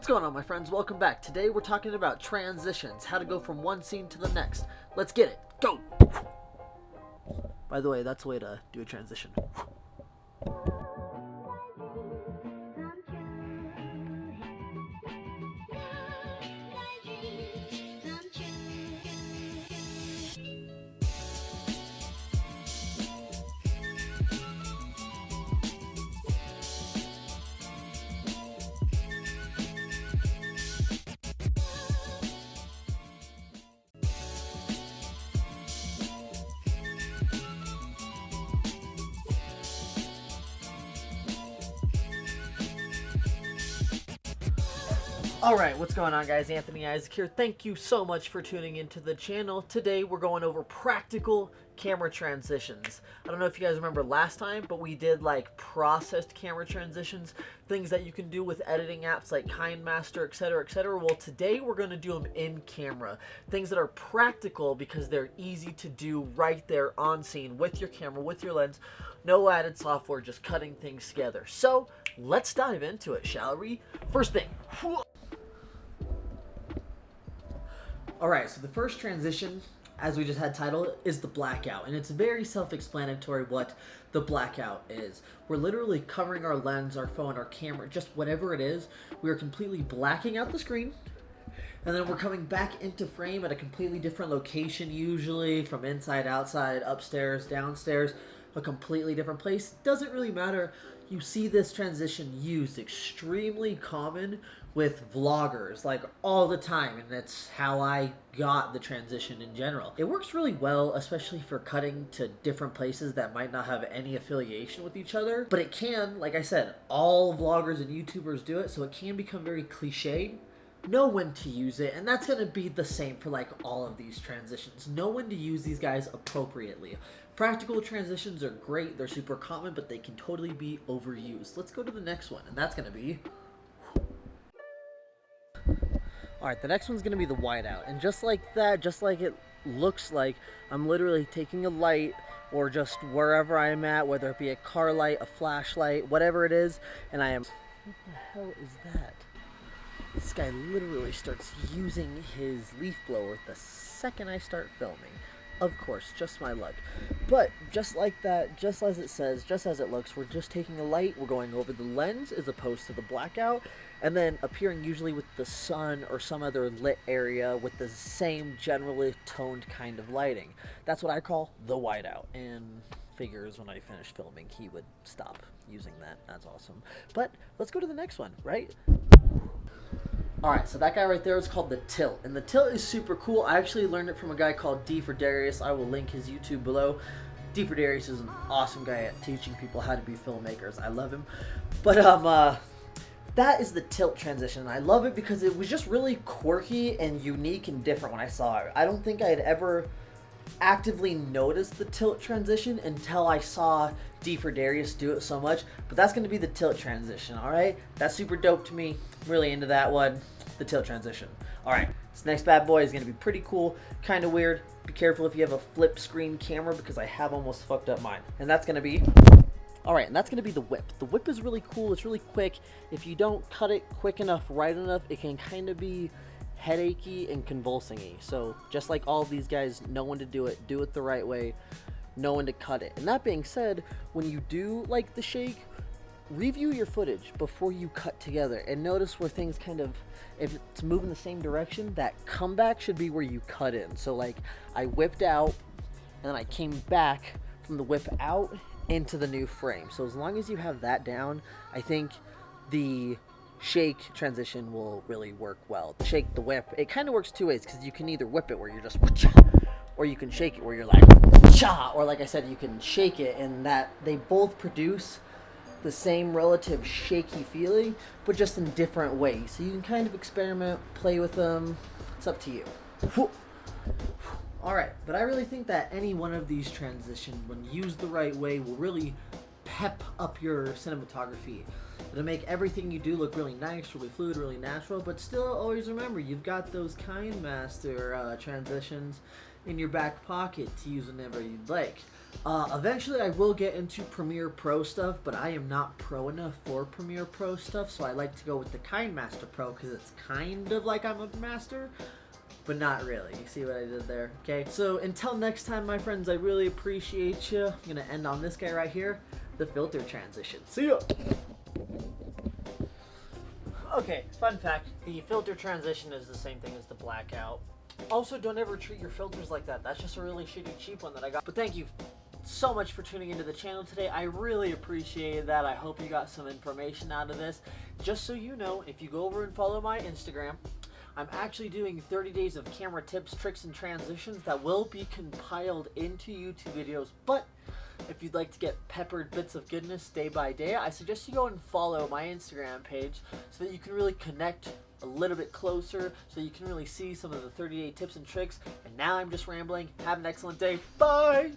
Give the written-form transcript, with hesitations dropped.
What's going on, my friends? Welcome back. Today we're talking about transitions, how to go from one scene to the next. Let's get it. Go! By the way, that's the way to do a transition. Alright, what's going on, guys? Anthony Isaac here. Thank you so much for tuning into the channel. Today we're going over practical camera transitions. I don't know if you guys remember last time, but we did like processed camera transitions, things that you can do with editing apps like KineMaster, etc., etc. Well, today we're going to do them in camera. Things that are practical because they're easy to do right there on scene with your camera, with your lens. No added software, just cutting things together. So let's dive into it, shall we? First thing. Alright, so the first transition, as we just had titled, is the blackout. And it's very self-explanatory what the blackout is. We're literally covering our lens, our phone, our camera, just whatever it is. We are completely blacking out the screen. And then we're coming back into frame at a completely different location, usually from inside, outside, upstairs, downstairs, a completely different place. Doesn't really matter. You see this transition used extremely common with vloggers, like all the time, and that's how I got the transition in general. It works really well, especially for cutting to different places that might not have any affiliation with each other, but it can, like I said, all vloggers and YouTubers do it, so it can become very cliche. Know when to use it, and that's going to be the same for like all of these transitions. Know when to use these guys appropriately. Practical transitions are great, they're super common, but they can totally be overused. Let's go to the next one, and that's going to be... Alright, the next one's going to be the whiteout, and just like that, just like it looks like, I'm literally taking a light, or just wherever I'm at, whether it be a car light, a flashlight, whatever it is, and I am... What the hell is that? This guy literally starts using his leaf blower the second I start filming. Of course, just my luck. But just like that, just as it says, just as it looks, we're just taking a light, we're going over the lens as opposed to the blackout, and then appearing usually with the sun or some other lit area with the same generally toned kind of lighting. That's what I call the whiteout, and figures when I finish filming he would stop using that. That's awesome. But let's go to the next one, right? Alright, so that guy right there is called the tilt, and the tilt is super cool. I actually learned it from a guy called D for Darius. I will link his YouTube below. D for Darius is an awesome guy at teaching people how to be filmmakers. I love him. But that is the tilt transition. I love it because it was just really quirky and unique and different when I saw it. I don't think I had ever actively noticed the tilt transition until I saw D for Darius do it so much, but that's going to be the tilt transition. Alright, that's super dope to me. I'm really into that one, the tilt transition. Alright, this next bad boy is going to be pretty cool, kind of weird. Be careful if you have a flip screen camera because I have almost fucked up mine. And that's going to be... Alright, and that's going to be the whip. The whip is really cool, it's really quick. If you don't cut it quick enough, right enough, it can kind of be headachy and convulsing-y. So just like all of these guys, know when to do it the right way, know when to cut it. And that being said, when you do like the shake, review your footage before you cut together and notice where things kind of, if it's moving the same direction, that comeback should be where you cut in. So like I whipped out and then I came back from the whip out into the new frame. So as long as you have that down, I think the shake transition will really work well. Shake the whip, it kind of works two ways because you can either whip it where you're just or you can shake it where you're like cha, or like I said, you can shake it, and that they both produce the same relative shaky feeling but just in different ways. So you can kind of experiment, play with them. It's up to you. Alright, but I really think that any one of these transitions, when used the right way, will really pep up your cinematography. It'll make everything you do look really nice, really fluid, really natural, but still always remember, you've got those KineMaster transitions in your back pocket to use whenever you'd like. Eventually I will get into Premiere Pro stuff, but I am not pro enough for Premiere Pro stuff, so I like to go with the KineMaster Pro because it's kind of like I'm a master, but not really. You see what I did there? Okay, so until next time, my friends, I really appreciate you. I'm gonna end on this guy right here, the filter transition. See ya! Okay, fun fact, the filter transition is the same thing as the blackout. Also, don't ever treat your filters like that. That's just a really shitty cheap one that I got. But thank you so much for tuning into the channel today. I really appreciate that. I hope you got some information out of this. Just so you know, if you go over and follow my Instagram, I'm actually doing 30 days of camera tips, tricks, and transitions that will be compiled into YouTube videos. But if you'd like to get peppered bits of goodness day by day, I suggest you go and follow my Instagram page so that you can really connect a little bit closer, so you can really see some of the 30-day tips and tricks. And now I'm just rambling. Have an excellent day. Bye!